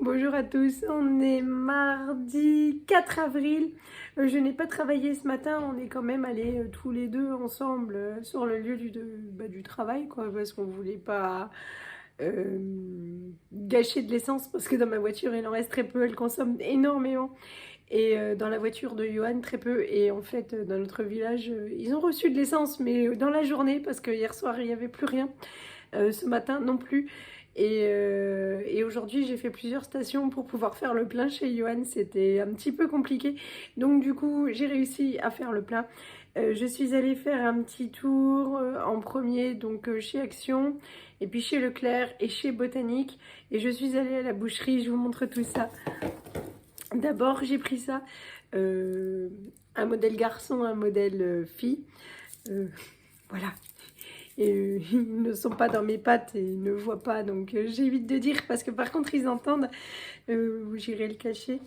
Bonjour à tous, on est mardi 4 avril. Je n'ai pas travaillé ce matin, on est quand même allés tous les deux ensemble sur le lieu du travail, quoi, parce qu'on voulait pas euh, gâcher de l'essence, parce que dans ma voiture il en reste très peu, elle consomme énormément. Et dans la voiture de Johan, très peu. Et en fait, dans notre village, ils ont reçu de l'essence, mais dans la journée, parce que hier soir, il n'y avait plus rien. Ce matin non plus. Et aujourd'hui, j'ai fait plusieurs stations pour pouvoir faire le plein chez Johan. C'était un petit peu compliqué. Donc du coup, j'ai réussi à faire le plein. Je suis allée faire un petit tour en premier, donc chez Action, et puis chez Leclerc et chez Botanique. Et je suis allée à la boucherie, je vous montre tout ça. D'abord, j'ai pris ça, un modèle garçon, un modèle fille. Voilà. Et ils ne sont pas dans mes pattes et ils ne voient pas, donc j'évite de dire parce que par contre ils entendent. J'irai le cacher.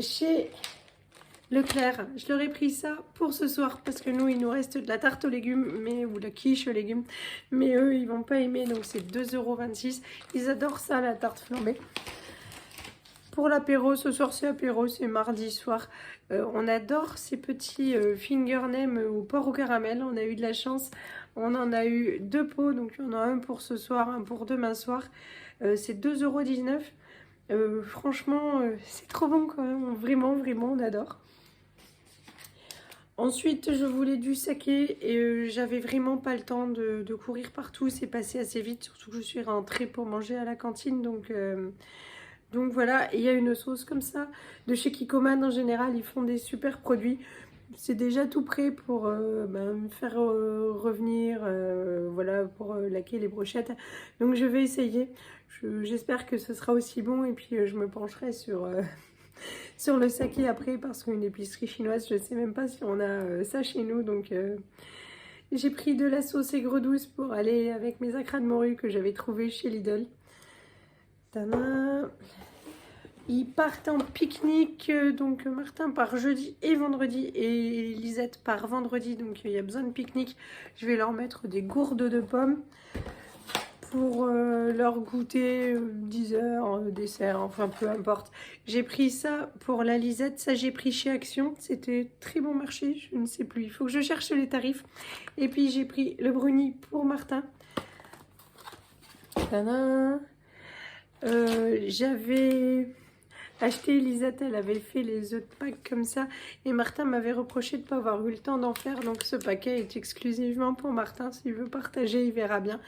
Chez Leclerc, je leur ai pris ça pour ce soir parce que nous il nous reste de la tarte aux légumes ou la quiche aux légumes, mais eux ils vont pas aimer, donc c'est 2,26 €. Ils adorent ça, la tarte flambée. Pour l'apéro, ce soir c'est apéro, c'est mardi soir. On adore ces petits finger nem au porc au caramel. On a eu de la chance. On en a eu 2 pots, donc il y en a un pour ce soir, un pour demain soir. C'est 2,19 €. Franchement, c'est trop bon quand même. Vraiment, vraiment, on adore. Ensuite, je voulais du saké et j'avais vraiment pas le temps de courir partout. C'est passé assez vite, surtout que je suis rentrée pour manger à la cantine. Donc voilà, il y a une sauce comme ça. De chez Kikoman, en général, ils font des super produits. C'est déjà tout prêt pour me faire revenir, voilà, pour laquer les brochettes. Donc je vais essayer. J'espère que ce sera aussi bon. Et puis je me pencherai sur, sur le saké après, parce qu'une épicerie chinoise, je ne sais même pas si on a ça chez nous. Donc j'ai pris de la sauce aigre douce pour aller avec mes acras de morue que j'avais trouvé chez Lidl. Tadam. Ils partent en pique-nique, donc Martin part jeudi et vendredi et Lisette part vendredi, donc il y a besoin de pique-nique. Je vais leur mettre des gourdes de pommes pour leur goûter 10 heures, dessert, enfin peu importe. J'ai pris ça pour la Lisette, ça j'ai pris chez Action, c'était très bon marché, je ne sais plus, il faut que je cherche les tarifs. Et puis j'ai pris le brownie pour Martin. J'avais acheté, Lisette, elle avait fait les œufs de Pâques comme ça et Martin m'avait reproché de ne pas avoir eu le temps d'en faire, donc ce paquet est exclusivement pour Martin. S'il veut partager, il verra bien.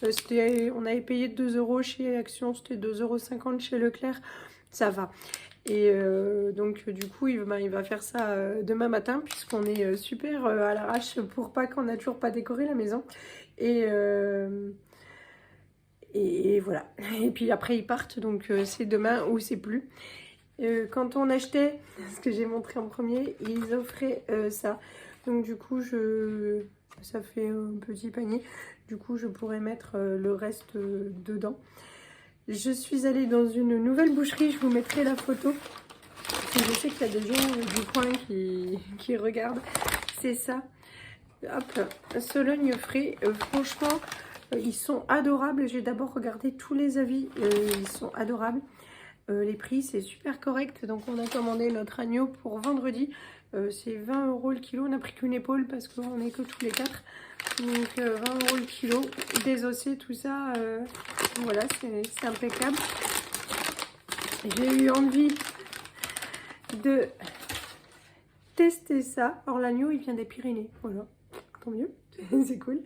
On avait payé 2 € chez Action, c'était 2,50 € chez Leclerc, ça va. Et donc du coup il va faire ça demain matin, puisqu'on est super à l'arrache pour Pâques, on n'a toujours pas décoré la maison. Et voilà. Et puis après ils partent, donc c'est demain ou c'est plus. Quand on achetait, ce que j'ai montré en premier, ils offraient ça. Donc du coup, ça fait un petit panier. Du coup, je pourrais mettre le reste dedans. Je suis allée dans une nouvelle boucherie, je vous mettrai la photo. Je sais qu'il y a des gens du coin qui regardent. C'est ça. Hop, Sologne frais. Franchement, ils sont adorables. J'ai d'abord regardé tous les avis. Ils sont adorables. Les prix, c'est super correct. Donc, on a commandé notre agneau pour vendredi. C'est 20 € le kilo. On n'a pris qu'une épaule parce qu'on n'est que tous les 4. Donc, 20 € le kilo. Désossé, tout ça. Voilà, c'est impeccable. J'ai eu envie de tester ça. Alors, l'agneau, il vient des Pyrénées. Voilà, tant mieux. C'est cool.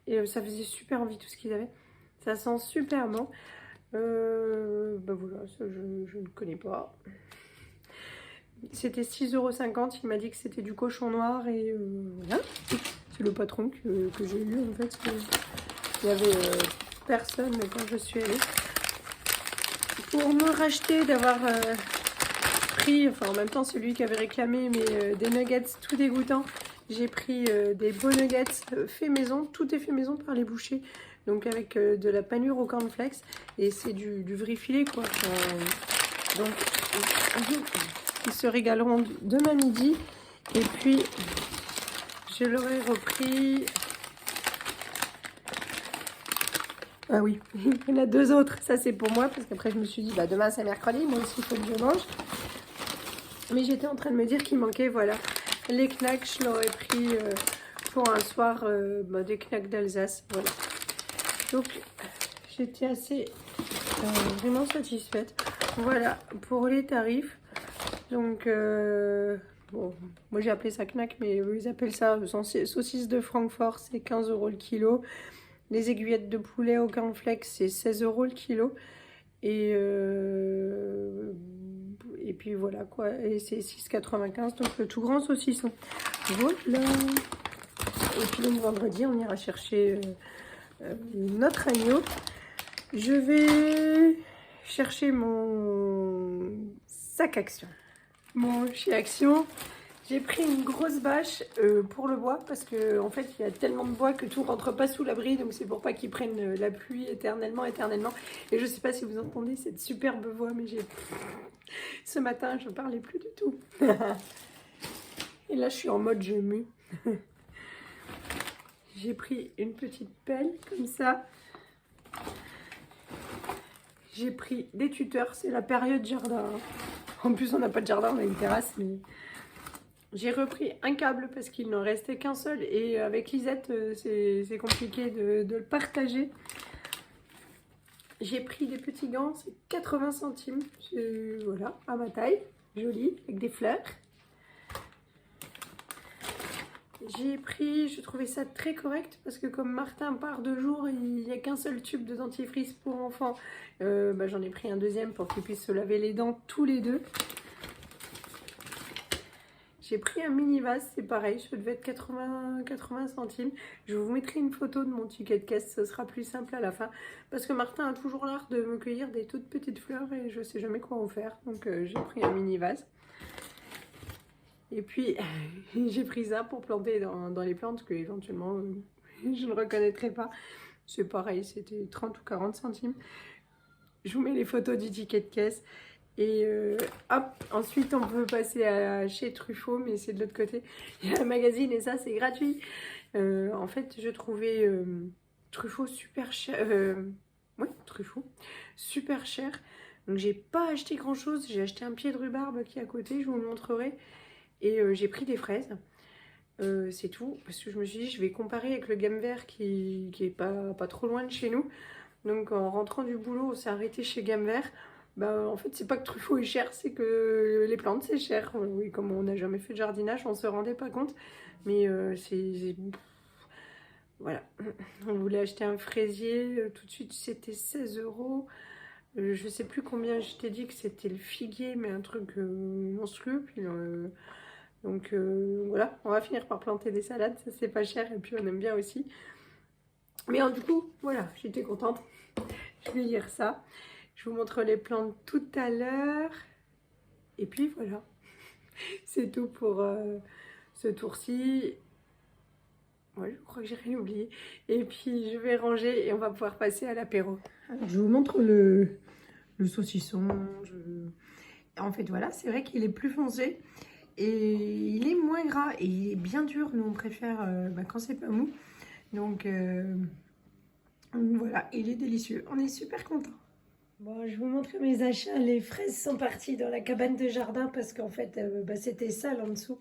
Et ça faisait super envie tout ce qu'ils avaient. Ça sent super bon. Bah voilà, ça je ne connais pas. C'était 6,50 €. Il m'a dit que c'était du cochon noir et voilà. C'est le patron que j'ai eu en fait. Il n'y avait personne quand je suis allée. Pour me racheter d'avoir pris, enfin en même temps c'est lui qui avait réclamé, mais des nuggets tout dégoûtants. J'ai pris des beaux nuggets fait maison. Tout est fait maison par les bouchers. Donc avec de la panure au cornflakes. Et c'est du vrai filet quoi. Donc ils se régaleront demain midi. Et puis je leur ai repris Ah oui, il y en a 2 autres. Ça, c'est pour moi, parce qu'après, je me suis dit, bah, demain, c'est mercredi. Moi aussi, il faut que je mange. Mais j'étais en train de me dire qu'il manquait, voilà, les knacks. Je l'aurais pris pour un soir, bah, des knacks d'Alsace. Voilà. Donc, j'étais assez vraiment satisfaite. Voilà, pour les tarifs. Donc, bon, moi j'ai appelé ça knack, mais eux ils appellent ça saucisse de Francfort, c'est 15 € le kilo. Les aiguillettes de poulet au cornflakes, c'est 16 € le kilo. Et puis voilà quoi, et c'est 6,95 donc le tout grand saucisson. Voilà. Et puis donc vendredi, on ira chercher notre agneau. Je vais chercher mon sac Action. Bon, chez Action, j'ai pris une grosse bâche pour le bois parce que en fait il y a tellement de bois que tout rentre pas sous l'abri, donc c'est pour pas qu'ils prennent la pluie éternellement. Et je sais pas si vous entendez cette superbe voix, mais ce matin je parlais plus du tout. Et là je suis en mode je mue. J'ai pris une petite pelle comme ça. J'ai pris des tuteurs, c'est la période jardin. En plus, on n'a pas de jardin, on a une terrasse. Mais j'ai repris un câble parce qu'il n'en restait qu'un seul. Et avec Lisette, c'est compliqué de le partager. J'ai pris des petits gants, c'est 80 centimes. Voilà, à ma taille, joli, avec des fleurs. J'ai pris, je trouvais ça très correct parce que comme Martin part 2 jours, il n'y a qu'un seul tube de dentifrice pour enfants. Bah, j'en ai pris un deuxième pour qu'ils puissent se laver les dents tous les deux. J'ai pris un mini vase, c'est pareil, ça devait être 80 centimes. Je vous mettrai une photo de mon ticket de caisse, ce sera plus simple à la fin. Parce que Martin a toujours l'art de me cueillir des toutes petites fleurs et je sais jamais quoi en faire. Donc j'ai pris un mini vase. Et puis, j'ai pris ça pour planter dans les plantes que éventuellement je ne reconnaîtrai pas. C'est pareil, c'était 30 ou 40 centimes. Je vous mets les photos du ticket de caisse. Et hop, ensuite on peut passer chez Truffaut, mais c'est de l'autre côté. Il y a un magazine et ça c'est gratuit. En fait, je trouvais Truffaut super cher. Oui, Truffaut, super cher. Donc j'ai pas acheté grand chose. J'ai acheté un pied de rhubarbe qui est à côté, je vous le montrerai. Et j'ai pris des fraises, c'est tout, parce que je me suis dit je vais comparer avec le Gamme Vert qui est pas trop loin de chez nous. Donc en rentrant du boulot, on s'est arrêté chez Gamme Vert. Bah, en fait c'est pas que Truffaut est cher, c'est que les plantes c'est cher. Oui, comme on n'a jamais fait de jardinage, on se rendait pas compte. Mais voilà, on voulait acheter un fraisier, tout de suite c'était 16 €. Je sais plus combien je t'ai dit que c'était le figuier, mais un truc monstrueux. Puis donc voilà, on va finir par planter des salades, ça c'est pas cher et puis on aime bien aussi. Mais du coup, voilà, j'étais contente. Je vais lire ça. Je vous montre les plantes tout à l'heure. Et puis voilà, c'est tout pour ce tour-ci. Ouais, je crois que j'ai rien oublié. Et puis je vais ranger et on va pouvoir passer à l'apéro. Alors je vous montre le saucisson. En fait voilà, c'est vrai qu'il est plus foncé. Et il est moins gras et il est bien dur. Nous, on préfère quand c'est pas mou. Donc voilà, il est délicieux. On est super contents. Bon, je vous montre mes achats. Les fraises sont parties dans la cabane de jardin parce qu'en fait, c'était sale en dessous.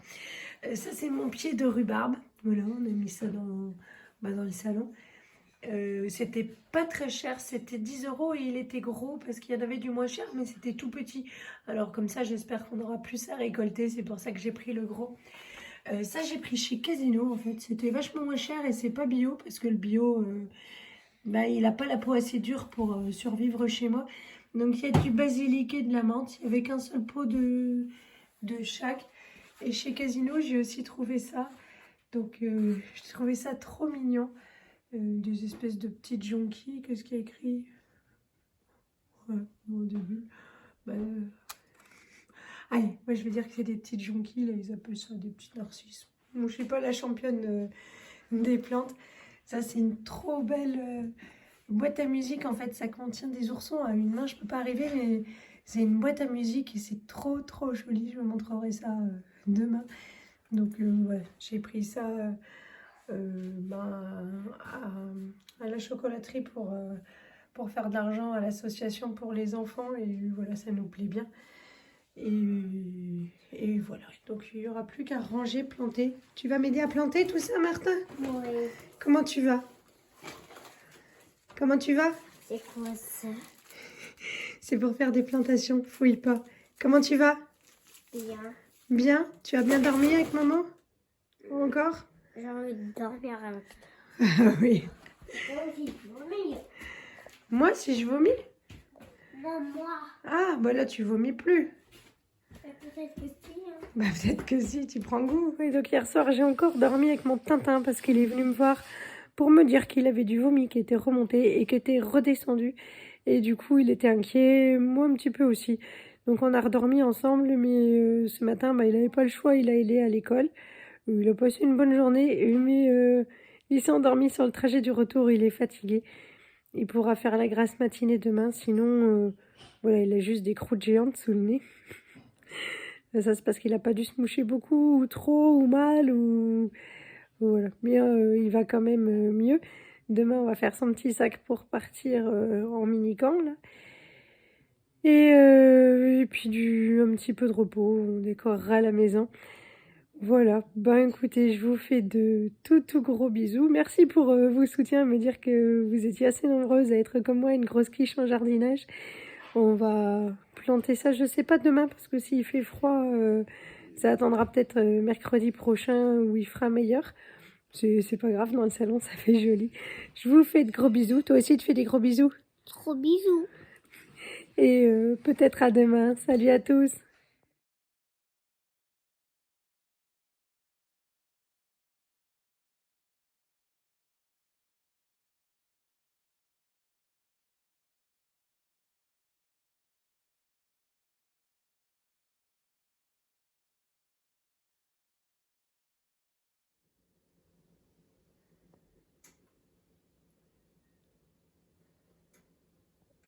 Ça, c'est mon pied de rhubarbe. Voilà, on a mis ça dans le salon. C'était pas très cher, c'était 10 € et il était gros parce qu'il y en avait du moins cher, mais c'était tout petit. Alors comme ça, j'espère qu'on aura plus à récolter, c'est pour ça que j'ai pris le gros. Ça, j'ai pris chez Casino en fait, c'était vachement moins cher et c'est pas bio parce que le bio, il a pas la peau assez dure pour survivre chez moi. Donc il y a du basilic et de la menthe, il y avait qu'un seul pot de chaque. Et chez Casino, j'ai aussi trouvé ça. Donc j'ai trouvé ça trop mignon. Des espèces de petites jonquilles. Qu'est-ce qu'il y a écrit? Ouais, au début. Allez, moi je vais dire que c'est des petites jonquilles. Là, ils appellent ça des petites narcisses. Bon, je suis pas la championne des plantes. Ça, c'est une trop belle boîte à musique. En fait, ça contient des oursons à une main. Je peux pas arriver, mais c'est une boîte à musique et c'est trop joli. Je vous montrerai ça demain. Donc, ouais, j'ai pris ça à la chocolaterie pour faire de l'argent à l'association pour les enfants. Et voilà, ça nous plaît bien. Et voilà, donc il n'y aura plus qu'à ranger, planter. Tu vas m'aider à planter tout ça, Martin? Oui. Comment tu vas? Comment tu vas? C'est quoi ça? C'est pour faire des plantations, fouille pas. Comment tu vas? Bien. Bien? Tu as bien dormi avec maman? Ou encore? J'ai envie de dormir un peu. Ah oui. J'ai envie de dormir. Moi, si je vomis? Non, moi. Ah, bah là, tu vomis plus. Peut-être que si. Hein. Bah peut-être que si, tu prends goût. Et donc hier soir, j'ai encore dormi avec mon Tintin parce qu'il est venu me voir pour me dire qu'il avait du vomi qui était remonté et qui était redescendu. Et du coup, il était inquiet, moi un petit peu aussi. Donc on a redormi ensemble, mais ce matin, il n'avait pas le choix, il a aidé à l'école. Il a passé une bonne journée, mais il s'est endormi sur le trajet du retour, il est fatigué. Il pourra faire la grasse matinée demain, sinon, voilà, il a juste des croûtes géantes sous le nez. Ça, c'est parce qu'il n'a pas dû se moucher beaucoup, ou trop, ou mal, ou voilà. Mais il va quand même mieux. Demain, on va faire son petit sac pour partir en mini-camp, là. Et puis un petit peu de repos, on décorera la maison. Voilà, écoutez, je vous fais de tout gros bisous. Merci pour vos soutiens, me dire que vous étiez assez nombreuses à être comme moi, une grosse quiche en jardinage. On va planter ça, je sais pas demain, parce que s'il fait froid, ça attendra peut-être mercredi prochain où il fera meilleur. C'est pas grave, dans le salon, ça fait joli. Je vous fais de gros bisous. Toi aussi, tu fais des gros bisous. Gros bisous. Et peut-être à demain. Salut à tous.